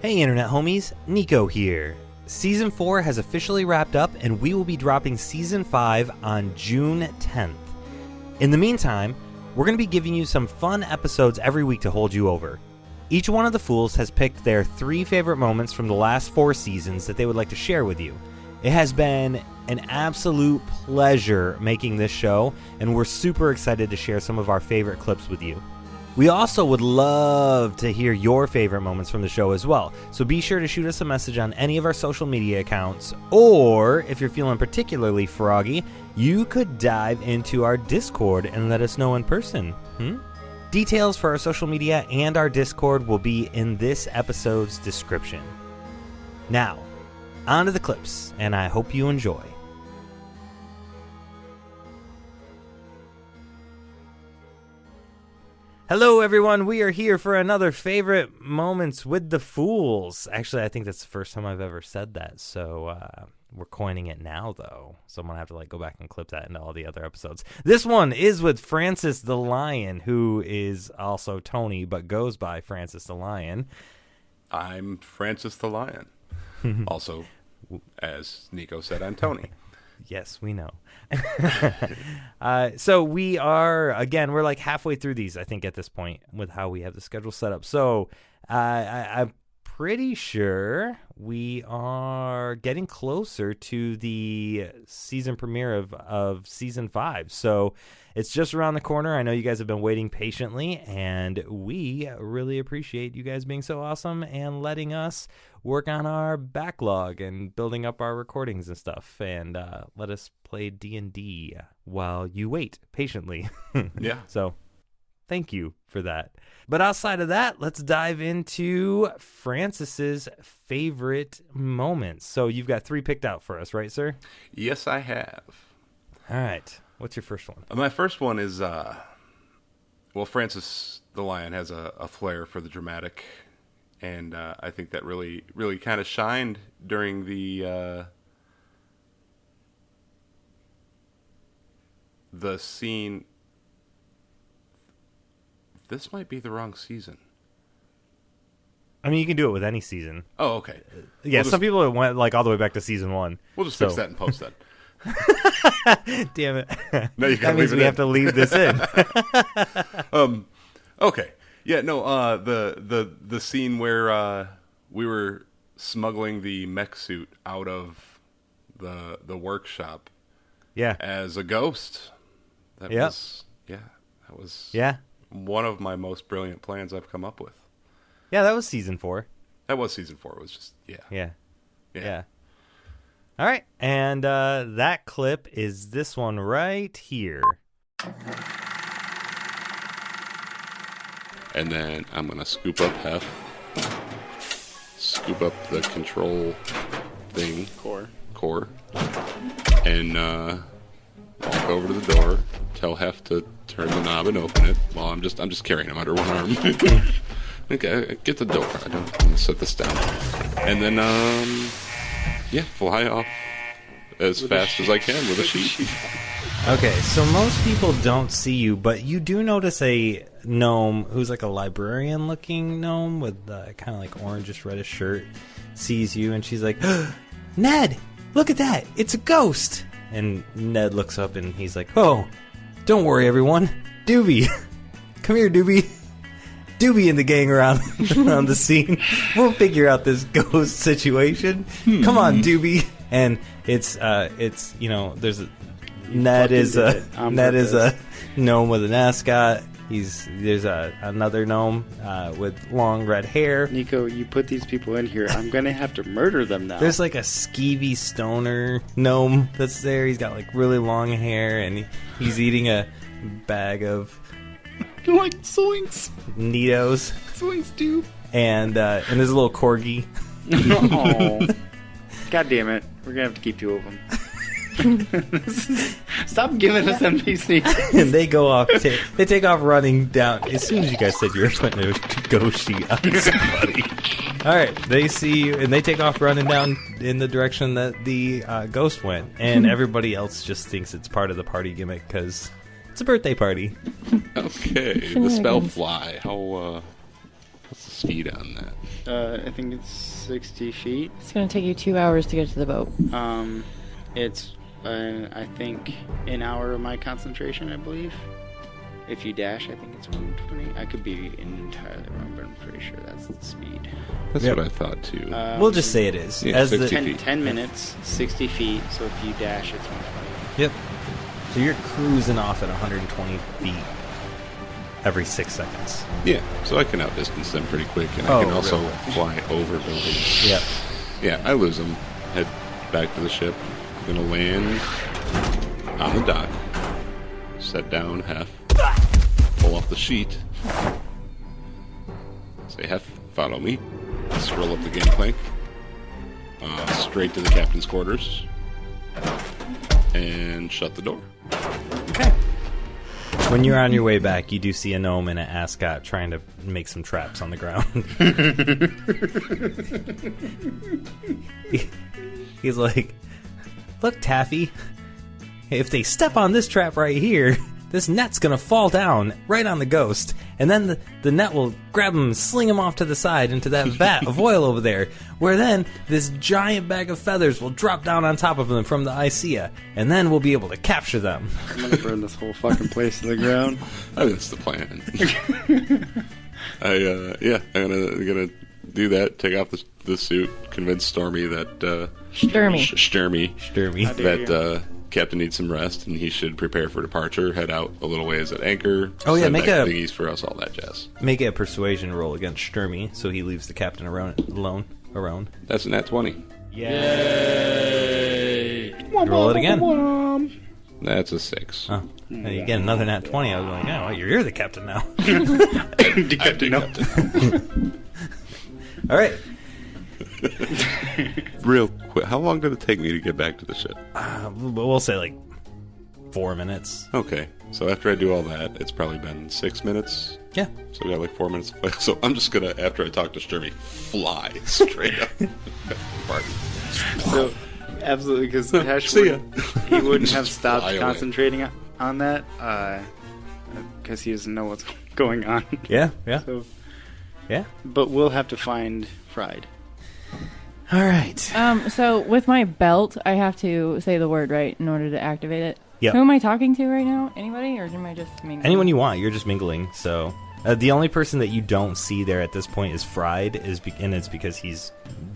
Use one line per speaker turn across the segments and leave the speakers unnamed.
Hey internet homies, Nico here. Season 4 has officially wrapped up and we will be dropping Season 5 on June 10th. In the meantime, we're going to be giving you some fun episodes every week to hold you over. Each one of the Fools has picked their 3 favorite moments from the last 4 seasons that they would like to share with you. It has been an absolute pleasure making this show, and we're super excited to share some of our favorite clips with you. We also would love to hear your favorite moments from the show as well, so be sure to shoot us a message on any of our social media accounts, or if you're feeling particularly froggy, you could dive into our Discord and let us know in person. Details for our social media and our Discord will be in this episode's description. Now, on to the clips, and I hope you enjoy. Hello everyone, we are here for another Favorite Moments with the Fools. Actually, I think that's the first time I've ever said that, so we're coining it now, though. So I'm going to have to go back and clip that into all the other episodes. This one is with Francis the Lion, who is also Tony, but goes by Francis the Lion.
I'm Francis the Lion. Also, as Nico said, I'm Tony.
Yes, we know. So we are, again, we're like halfway through these, I think, at this point with how we have the schedule set up. So I'm pretty sure we are getting closer to the season premiere of Season 5. So it's just around the corner. I know you guys have been waiting patiently, and we really appreciate you guys being so awesome and letting us work on our backlog and building up our recordings and stuff, and let us play D&D while you wait patiently.
Yeah.
So thank you for that. But outside of that, let's dive into Francis's favorite moments. So you've got 3 picked out for us, right, sir?
Yes, I have.
All right. What's your first one?
My first one is, Francis the Lion has a flair for the dramatic, and I think that really, really kind of shined during the scene. This might be the wrong season.
I mean, you can do it with any season.
Oh, okay.
Yeah, some people went all the way back to season 1.
We'll just fix that and post that.
Damn it.
No, you
that means we have to leave this in.
Okay. Yeah, no, the scene where we were smuggling the mech suit out of the workshop.
Yeah.
As a ghost. That was one of my most brilliant plans I've come up with.
Yeah, that was season 4.
That was season 4. It was just
Yeah. All right, and that clip is this one right here.
And then I'm going to scoop up Hef. Scoop up the control thing. Core. And walk over to the door. Tell Hef to turn the knob and open it. Well, I'm just carrying him under one arm. Okay, get the door. I'm going to set this down. And then, fly off as fast as I can with a sheet.
Okay, so most people don't see you, but you do notice a gnome who's like a librarian-looking gnome with kind of like orangish reddish shirt sees you, and she's like, Ned, look at that! It's a ghost! And Ned looks up and he's like, oh, don't worry, everyone. Doobie. Come here, Doobie. Doobie and the gang around on the scene. We'll figure out this ghost situation. Come on, Doobie. And it's there's Ned is a gnome with an ascot. There's another gnome with long red hair.
Nico, you put these people in here. I'm gonna have to murder them now.
There's like a skeevy stoner gnome that's there. He's got like really long hair, and he's eating a bag of
like Zoinks.
Neatos.
Zoinks, dude.
And there's a little corgi.
Oh. God damn it. We're gonna have to keep 2 of them. Stop giving us NPCs.
And they go off. They take off running down. As soon as you guys said you were putting a ghost sheet on somebody. All right. They see you, and they take off running down in the direction that the ghost went. And everybody else just thinks it's part of the party gimmick because it's a birthday party.
Okay. The spell fly. How What's the speed on that?
I think it's 60 feet.
It's going to take you 2 hours to get to the boat.
It's, I think, an hour of my concentration, I believe. If you dash, I think it's 120. I could be entirely wrong, but I'm pretty sure that's the speed.
That's
Yep.
what I thought too.
We'll just say it is.
Yeah,
As
60
the,
feet.
10 minutes, 60 feet, so if you dash, it's 120.
Yep. So you're cruising off at 120 feet every 6 seconds.
Yeah, so I can outdistance them pretty quick, and
Oh,
I can also
really?
fly over buildings.
Yep.
Yeah, I lose them. Head back to the ship. I'm gonna land on the dock. Set down half. Pull off the sheet. Say, Hef, follow me. Scroll up the gangplank. Straight to the captain's quarters. And shut the door.
Okay. When you're on your way back, you do see a gnome and an ascot trying to make some traps on the ground. He's like, look, Taffy, if they step on this trap right here, this net's gonna fall down right on the ghost, and then the net will grab him and sling him off to the side into that vat of oil over there, where then this giant bag of feathers will drop down on top of them from the Icea, and then we'll be able to capture them.
I'm gonna burn this whole fucking place to the ground.
I think that's the plan. I'm gonna do that. Take off the suit. Convince Stormy that
Sturmy.
Sturmy.
that Captain needs some rest, and he should prepare for departure. Head out a little ways at anchor.
Oh, yeah,
send
make
back
a-
thingies for us, all that jazz.
Make a persuasion roll against Sturmy, so he leaves the captain alone.
That's a nat 20.
Yay! Roll it again.
That's a 6.
Oh, and you get another nat 20. I was like, oh, you're the captain now. All right.
Real quick, how long did it take me to get back to the ship?
We'll say like 4 minutes.
Okay, so after I do all that, it's probably been 6 minutes.
Yeah.
So we got like 4 minutes to play. So I'm just gonna, after I talk to Sturmy, fly straight up. Pardon.
So, absolutely, because Hesh
See ya.
he wouldn't have
Just
stopped
fly away.
concentrating on that, because he doesn't know what's going on.
Yeah.
So,
Yeah.
but we'll have to find Fried.
All right.
So with my belt, I have to say the word right in order to activate it.
Yep.
Who am I talking to right now? Anybody, or am I just mingling?
Anyone you want. You're just mingling. So the only person that you don't see there at this point is Fried, and it's because he's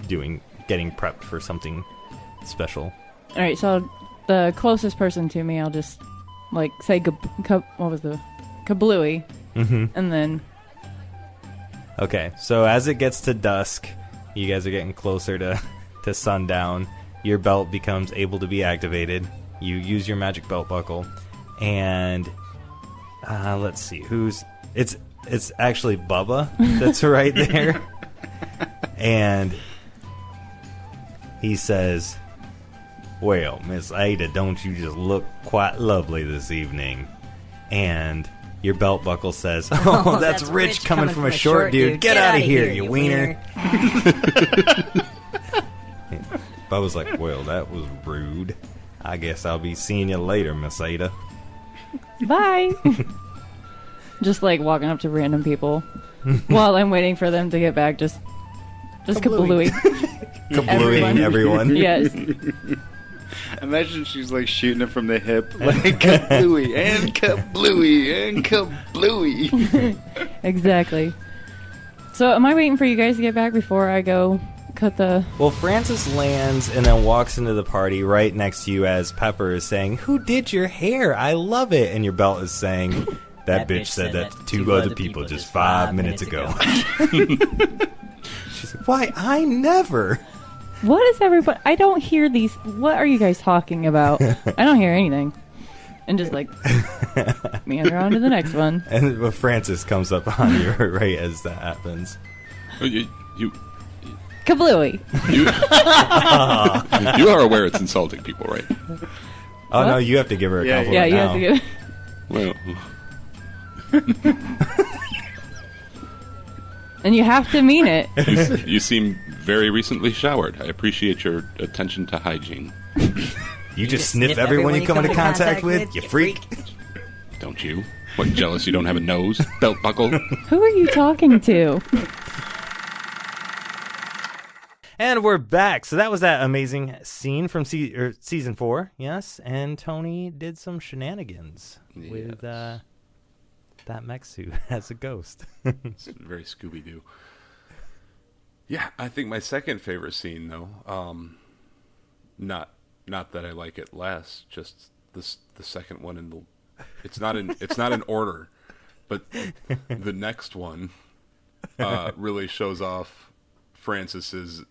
getting prepped for something special.
All right, so the closest person to me, I'll just like say what was the kablooey, and then
Okay. So as it gets to dusk, you guys are getting closer to sundown. Your belt becomes able to be activated. You use your magic belt buckle, and let's see it's actually Bubba that's right there, and he says, "Well, Miss Ayda, don't you just look quite lovely this evening?" And your belt buckle says, "Oh, that's Rich coming from a short dude. Get out of here, you wiener." Bubba's like, "Well, that was rude. I guess I'll be seeing you later, Miss Ayda."
bye. Just like walking up to random people while I'm waiting for them to get back. Just kablooey.
Kablooing everyone.
Yes.
Imagine she's like shooting it from the hip, like kablooey and kablooey and kablooey.
Exactly. So am I waiting for you guys to get back before I go cut the...
Well, Francis lands and then walks into the party right next to you as Pepper is saying, "Who did your hair? I love it." And your belt is saying, that bitch said that to 2 other people just 5 minutes ago. She's like, "Why? I never."
What is everybody... I don't hear these... What are you guys talking about? I don't hear anything. And just like meander on to the next one.
And Francis comes up on you right as that happens.
Oh, you
Kablooey.
you are aware it's insulting people, right?
Oh, no, you have to give her a
Yeah,
compliment
Yeah, you
now.
have to give...
Well,
And you have to mean it.
you seem very recently showered. I appreciate your attention to hygiene.
You just sniff everyone you come into contact with, you freak.
Don't you? What, jealous you don't have a nose? Belt buckle?
Who are you talking to?
And we're back. So that was that amazing scene from season 4, yes. And Tony did some shenanigans with that mech suit as a ghost.
It's very Scooby-Doo. Yeah, I think my second favorite scene, though, not that I like it less, just the second one in the. It's not in order, but the next one really shows off Francis's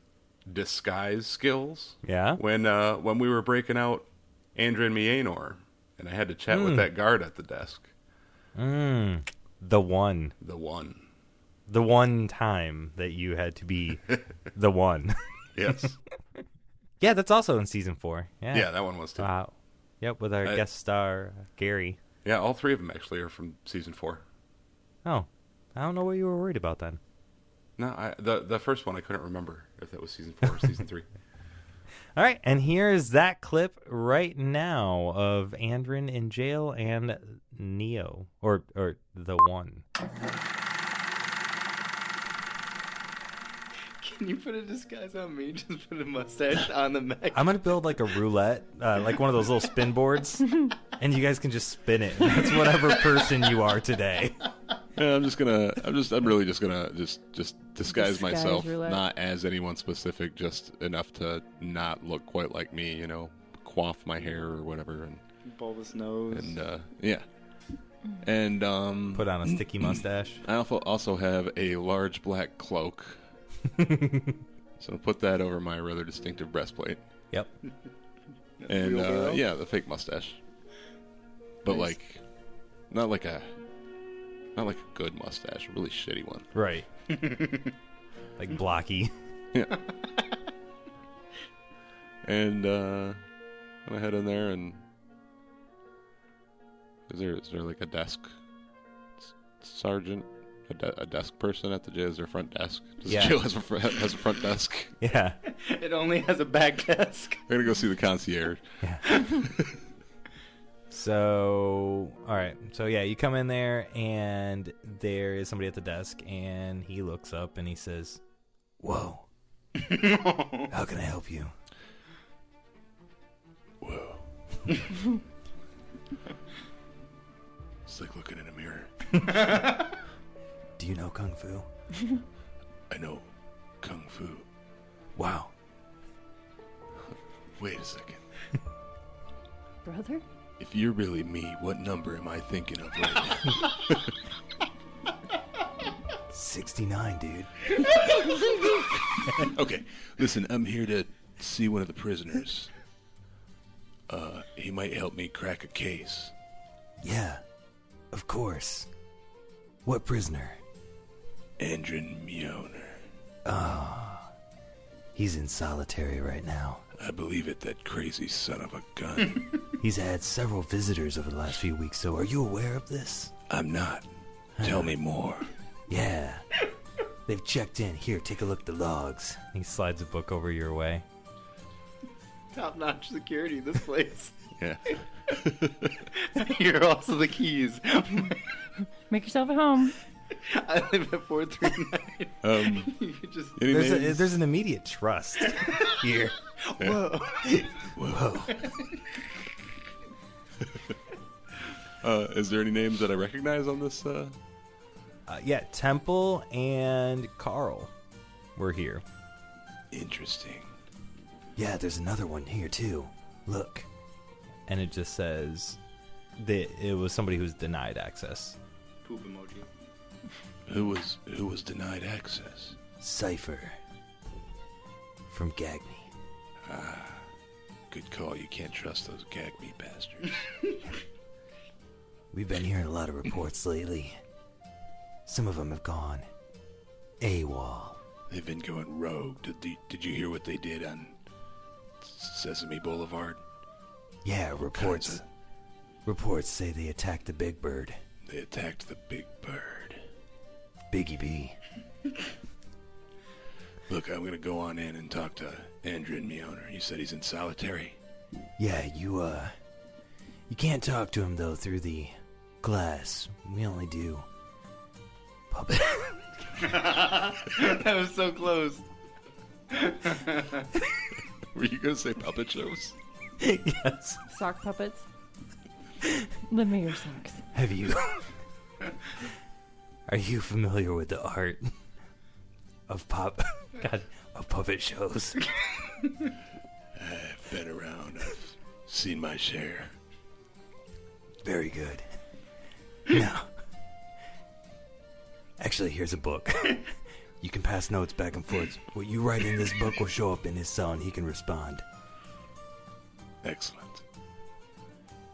disguise skills.
Yeah.
When we were breaking out Andrin Mianor, and I had to chat with that guard at the desk.
The one time that you had to be the one.
Yes.
Yeah, that's also in season 4.
Yeah, that one was too.
Wow. Yep, with our guest star Gary.
Yeah, all 3 of them actually are from season 4.
Oh, I don't know what you were worried about then.
No, the first one I couldn't remember if that was season 4 or season 3.
All right, and here's that clip right now of Andrin in jail and Neo, or the one.
Can you put a disguise on me? Just put a mustache on the mech.
I'm gonna build like a roulette, like one of those little spin boards, and you guys can just spin it. That's whatever person you are today.
Yeah, I'm really just gonna disguise myself,
roulette.
not as anyone specific, just enough to not look quite like me, coif my hair or whatever, and
bulbous nose,
and yeah, and
Put on a sticky mustache.
I also have a large black cloak, so I'll put that over my rather distinctive breastplate.
Yep.
And
Real
yeah, the fake mustache, but
Nice.
not like a good mustache, a really shitty one.
Right. Like blocky.
Yeah. And I head in there, and is there like a desk sergeant, a desk person at the jail? Is there a front desk? Does
Yeah.
the jail has a front desk?
Yeah.
It only has a back desk.
I'm gonna go see the concierge.
Yeah. So, all right. So, yeah, you come in there, and there is somebody at the desk, and he looks up, and he says, "Whoa. How can I help you?"
Whoa. It's like looking in a mirror.
Do you know Kung Fu?
I know Kung Fu.
Wow.
Wait a second.
Brother?
If you're really me, what number am I thinking of right now?
69, dude.
Okay, listen, I'm here to see one of the prisoners. He might help me crack a case.
Yeah, of course. What prisoner?
Andrin Mianor.
He's in solitary right now.
I believe it, that crazy son of a gun.
He's had several visitors over the last few weeks, so are you aware of this?
I'm not. Tell me more.
Yeah. They've checked in. Here, take a look at the logs. He slides a book over your way.
Top-notch security, this place.
Yeah.
Here are also the keys.
Make yourself at home.
I live at 439. You could just...
Any names?
There's an immediate trust here.
Whoa.
Whoa.
Is there any names that I recognize on this?
Yeah, Temple and Carl were here.
Interesting.
Yeah, there's another one here too. Look. And it just says that it was somebody who's denied access.
Poop emoji.
Who was denied access?
Cypher. From Gagme.
Good call. You can't trust those gag me bastards.
We've been hearing a lot of reports lately. Some of them have gone AWOL.
They've been going rogue. Did you hear what they did on Sesame Boulevard?
Yeah, reports say they attacked the Big Bird.
They attacked the Big Bird.
Biggie B.
Look, I'm gonna go on in and talk to Andrin Mianor. You said he's in solitary?
Yeah, you can't talk to him though through the class, we only do puppet.
That was so close.
Were you going to say puppet shows?
Yes.
Sock puppets. Lend me your socks.
Have you... Are you familiar with the art of puppet shows?
I've been around. I've seen my share.
Very good. Now, actually, here's a book. You can pass notes back and forth. What you write in this book will show up in his cell, and he can respond.
Excellent.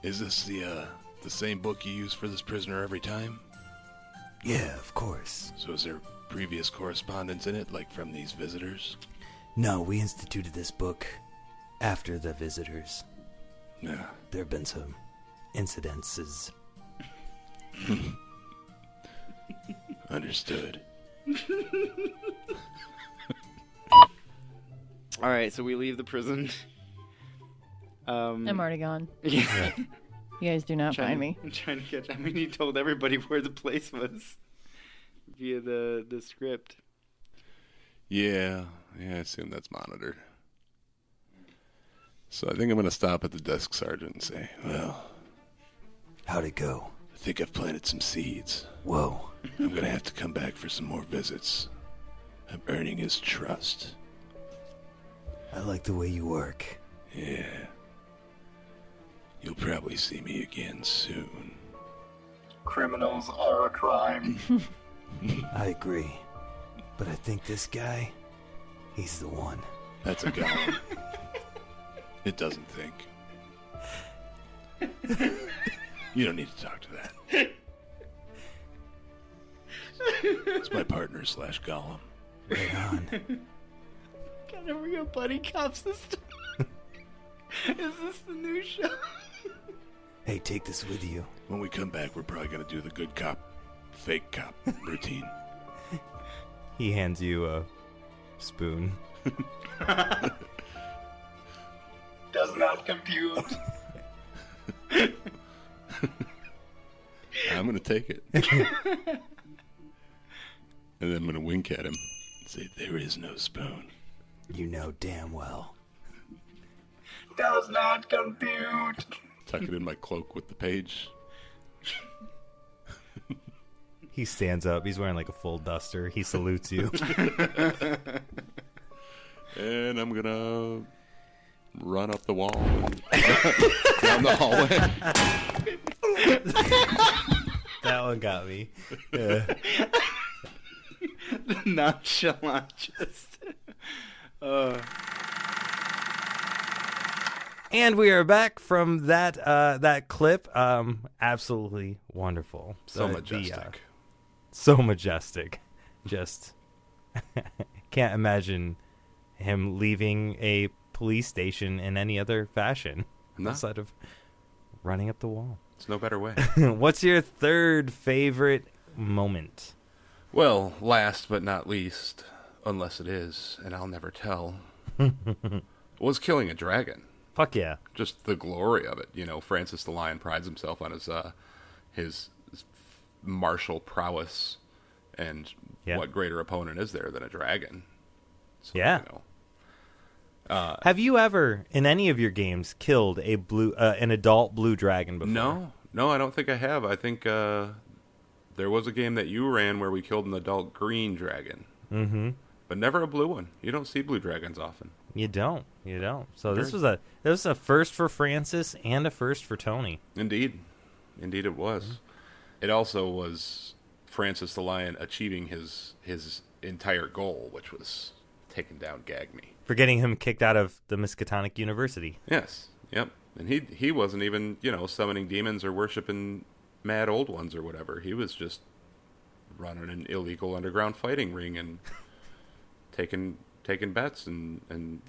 Is this the same book you use for this prisoner every time?
Yeah, of course.
So is there previous correspondence in it, like from these visitors?
No, we instituted this book after the visitors.
No.
There have been some incidences.
Understood.
All right, so we leave the prison.
I'm already gone.
Yeah.
You guys do not find me.
I'm trying to catch. I mean, he told everybody where the place was via the script.
Yeah, I assume that's monitored. So I think I'm going to stop at the desk sergeant and say, well,
How'd it go?
I think I've planted some seeds.
Whoa.
I'm going to have to come back for some more visits. I'm earning his trust.
I like the way you work.
Yeah. You'll probably see me again soon.
Criminals are a crime.
I agree. But I think this guy, he's the one.
That's a golem. It doesn't think. You don't need to talk to that. It's my partner / golem.
Right on.
God, are we a buddy cop system? Is this the new show?
Hey, take this with you.
When we come back, we're probably going to do the good cop, fake cop routine.
He hands you a spoon.
Does not compute.
I'm going to take it. And then I'm going to wink at him and say, there is no spoon.
You know damn well.
Does not compute.
Tuck it in my cloak with the page.
He stands up. He's wearing like a full duster. He salutes you.
And I'm going to run up the wall and down the hallway.
That one got me. Yeah.
The nonchalant just.
And we are back from that clip. Absolutely wonderful.
So majestic.
So majestic. Just can't imagine him leaving a police station in any other fashion outside of running up the wall.
It's no better way.
What's your third favorite moment?
Well, last but not least, unless it is, and I'll never tell, was killing a dragon.
Fuck yeah.
Just the glory of it. You know, Francis the Lion prides himself on his martial prowess, and what greater opponent is there than a dragon? So,
yeah.
You know,
have you ever, in any of your games, killed an adult blue dragon before?
No, I don't think I have. I think there was a game that you ran where we killed an adult green dragon. Mm-hmm. But never a blue one. You don't see blue dragons often. You don't. So this was a first for Francis and a first for Tony. Indeed it was. Mm-hmm. It also was Francis the Lion achieving his entire goal, which was taking down Gagme. For getting him kicked out of the Miskatonic University. Yes. Yep. And he wasn't even, summoning demons or worshiping mad old ones or whatever. He was just running an illegal underground fighting ring and taking bets and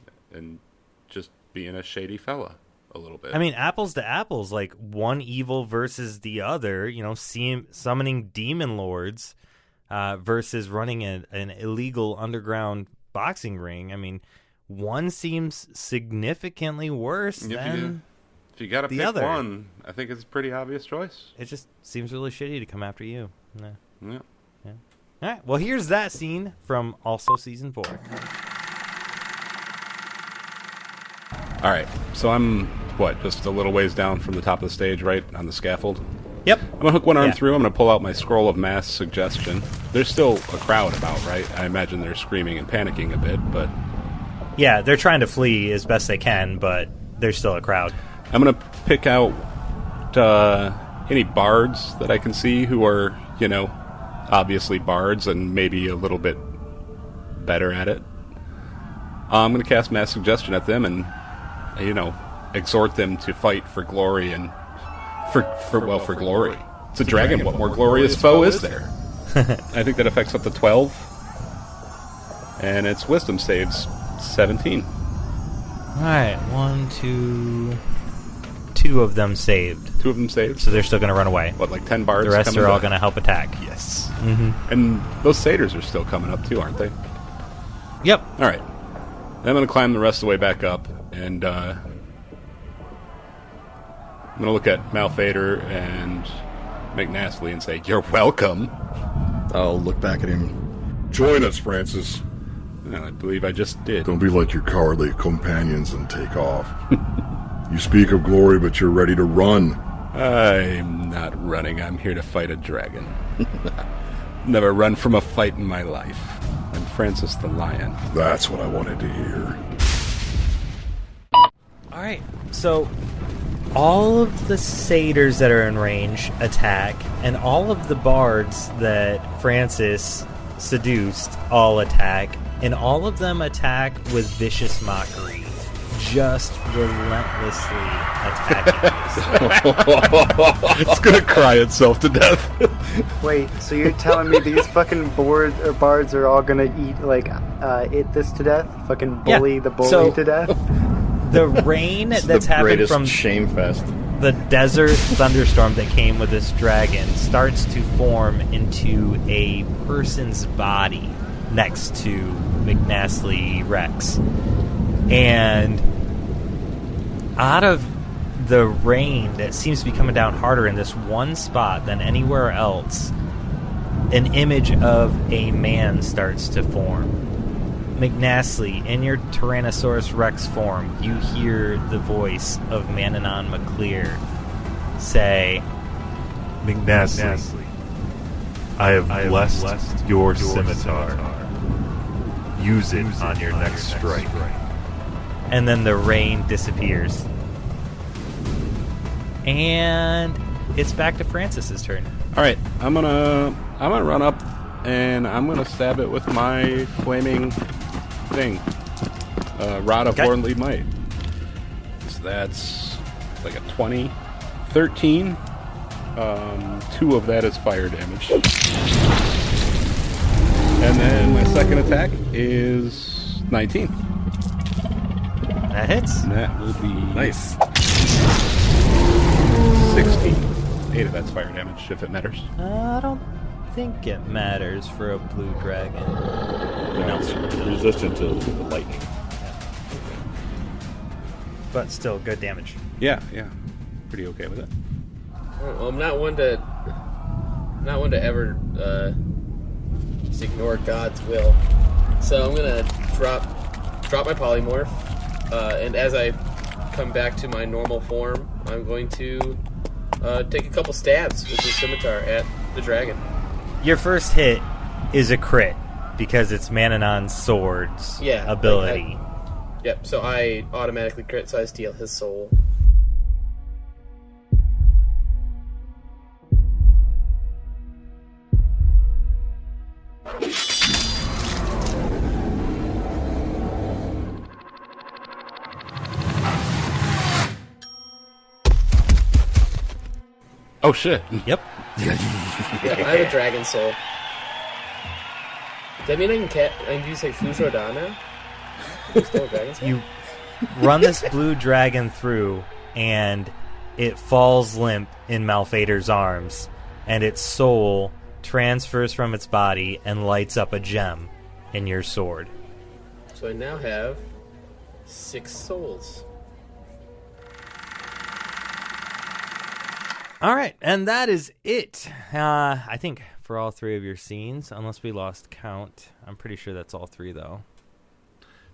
just being a shady fella a little bit. I mean, apples to apples, like one evil versus the other, summoning demon lords versus running an illegal underground boxing ring. I mean, one seems significantly worse than If you gotta
the
pick
other.
one, I think it's a pretty obvious choice.
It just seems really shitty to come after you. Yeah.
Yeah.
All right. Well, here's that scene from also season 4.
All right. So I'm, just a little ways down from the top of the stage, right, on the scaffold?
Yep.
I'm going to hook one arm
Yeah.
through. I'm going to pull out my scroll of mass suggestion. There's still a crowd about, right? I imagine they're screaming and panicking a bit, but...
Yeah, they're trying to flee as best they can, but there's still a crowd.
I'm going to pick out any bards that I can see who are, obviously bards and maybe a little bit better at it. I'm going to cast mass suggestion at them and, exhort them to fight for glory and for glory. It's a dragon. What more glorious foe is there? I think that affects up to 12. And its wisdom saves 17.
All right. 1, 2... 2 of them saved.
2 of them saved.
So they're still going to run away.
What, like 10 bards?
The rest
coming
are all
back?
going to help attack.
Yes.
Mm-hmm.
And those satyrs are still coming up too, aren't they?
Yep.
All right. I'm going to climb the rest of the way back up, and I'm going to look at Malphaedor and make Nastly and say, "You're welcome."
I'll look back at him. Join us, Francis.
Well, I believe I just did.
Don't be like your cowardly companions and take off. You speak of glory, but you're ready to run.
I'm not running. I'm here to fight a dragon. Never run from a fight in my life. I'm Francis the Lion.
That's what I wanted to hear.
All right. So all of the satyrs that are in range attack, and all of the bards that Francis seduced all attack, and all of them attack with vicious mockery, just relentlessly attacking you.
It's going to cry itself to death.
Wait, so you're telling me these fucking bards are all gonna eat, eat this to death? Fucking bully the bully
so-
to death?
The rain that's
the
happened
greatest
from
shame fest.
the desert thunderstorm that came with this dragon starts to form into a person's body next to McNastly Rex. And out of the rain that seems to be coming down harder in this one spot than anywhere else, an image of a man starts to form. McNastly, in your Tyrannosaurus Rex form, you hear the voice of Mananon McClear say,
McNastly, I have blessed your scimitar. Use it on your next strike.
and then the rain disappears. And it's back to Francis's turn.
All right, I'm gonna run up and I'm gonna stab it with my flaming thing, rod of lordly might. So that's like a 20, 13. 2 of that is fire damage, and then my second attack is 19.
That hits.
And that will be
Nice.
16. 8 of that's fire damage, if it matters.
I don't think it matters for a blue dragon.
No, it's resistant to the lightning.
But still, good damage.
Yeah. Pretty okay with it.
Well, I'm not one to ever just ignore God's will. So I'm gonna drop my polymorph, and as I come back to my normal form, I'm going to take a couple stabs with the scimitar at the dragon.
Your first hit is a crit because it's Mananon's sword's ability.
Yep. So I automatically crit, so I steal his soul.
Oh shit!
Yep.
Yeah, I have a dragon soul. Does that mean I can use like Fusroda now? Still a dragon soul?
You run this blue dragon through, and it falls limp in Malphaedor's arms, and its soul transfers from its body and lights up a gem in your sword.
So I now have 6 souls.
All right, and that is it. I think for all 3 of your scenes, unless we lost count. I'm pretty sure that's all 3, though.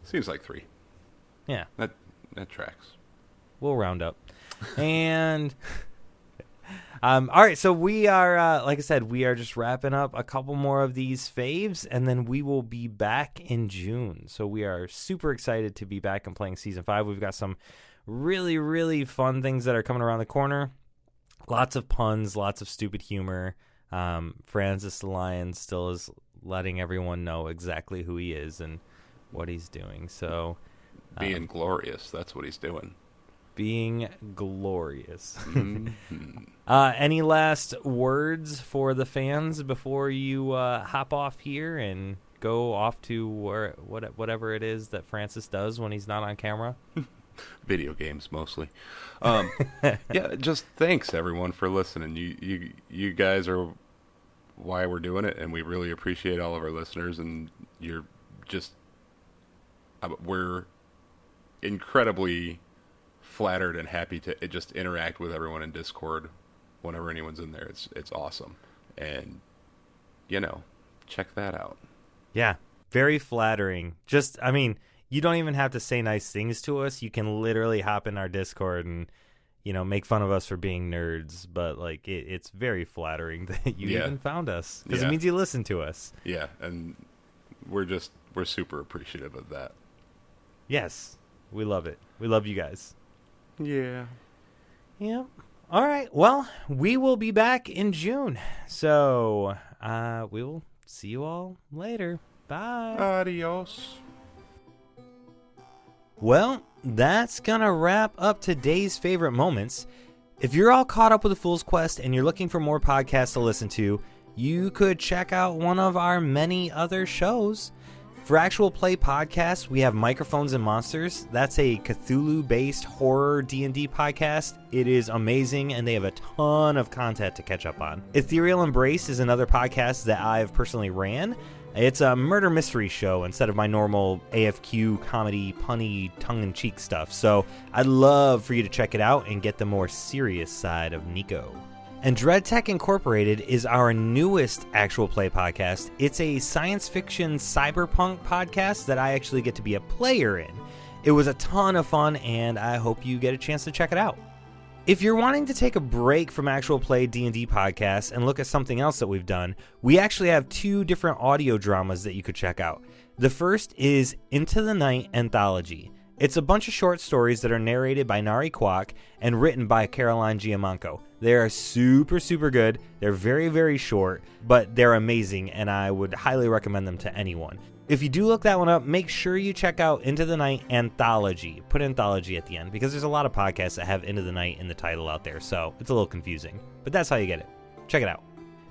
Seems like 3.
Yeah.
That tracks.
We'll round up. And all right, so we are, like I said, we are just wrapping up a couple more of these faves, and then we will be back in June. So we are super excited to be back and playing Season 5. We've got some really, really fun things that are coming around the corner. Lots of puns, lots of stupid humor. Francis the Lion still is letting everyone know exactly who he is and what he's doing. So
being glorious, that's what he's doing.
Being glorious.
Mm-hmm.
Any last words for the fans before you hop off here and go off to whatever it is that Francis does when he's not on camera?
Video games mostly. Yeah, just thanks everyone for listening. You guys are why we're doing it, and we really appreciate all of our listeners. And you're just we're incredibly flattered and happy to just interact with everyone in Discord whenever anyone's in there. It's awesome, and check that out.
Yeah, very flattering. You don't even have to say nice things to us. You can literally hop in our Discord and make fun of us for being nerds, but it's very flattering that you even found us, because it means you listen to us.
Yeah, and we're super appreciative of that.
Yes, we love it. We love you guys.
Yeah.
Yep. All right. Well, we will be back in June. So we will see you all later. Bye.
Adios.
Well, that's going to wrap up today's favorite moments. If you're all caught up with the Fool's Quest and you're looking for more podcasts to listen to, you could check out one of our many other shows. For Actual Play Podcasts, we have Microphones and Monsters. That's a Cthulhu-based horror D&D podcast. It is amazing, and they have a ton of content to catch up on. Ethereal Embrace is another podcast that I've personally ran. It's a murder mystery show instead of my normal AFQ comedy, punny, tongue-in-cheek stuff. So I'd love for you to check it out and get the more serious side of Nico. And Dread Tech Incorporated is our newest Actual Play podcast. It's a science fiction cyberpunk podcast that I actually get to be a player in. It was a ton of fun, and I hope you get a chance to check it out. If you're wanting to take a break from Actual Play D&D podcasts and look at something else that we've done, we actually have 2 different audio dramas that you could check out. The first is Into the Night Anthology. It's a bunch of short stories that are narrated by Nari Kwok and written by Caroline Giamanco. They are super, super good. They're very, very short, but they're amazing, and I would highly recommend them to anyone. If you do look that one up, make sure you check out Into the Night Anthology. Put Anthology at the end, because there's a lot of podcasts that have Into the Night in the title out there, so it's a little confusing. But that's how you get it. Check it out.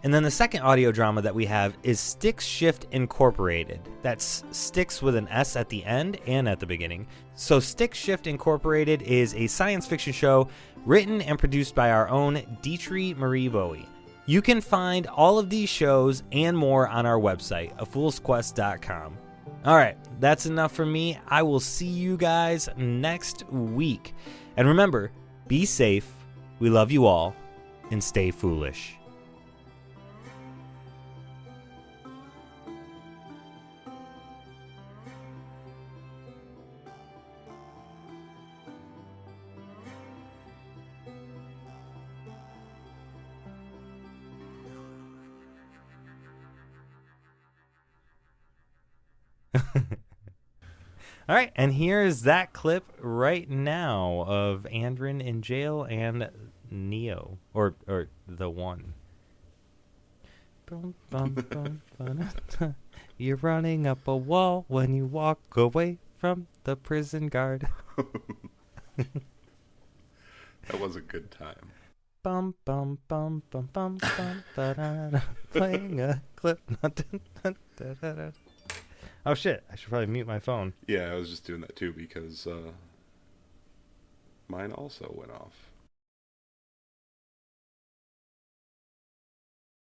And then the second audio drama that we have is Sticks Shift Incorporated. That's Sticks with an S at the end and at the beginning. So Sticks Shift Incorporated is a science fiction show written and produced by our own Dietrich Marie Bowie. You can find all of these shows and more on our website, afoolsquest.com. All right, that's enough for me. I will see you guys next week. And remember, be safe, we love you all, and stay foolish. All right, and here is that clip right now of Andrin in jail and Neo, or the one. You're running up a wall when you walk away from the prison guard.
That was a good time.
Bum bum bum bum bum bum ba-da-da. Playing a clip. Oh shit, I should probably mute my phone.
Yeah, I was just doing that too because mine also went off.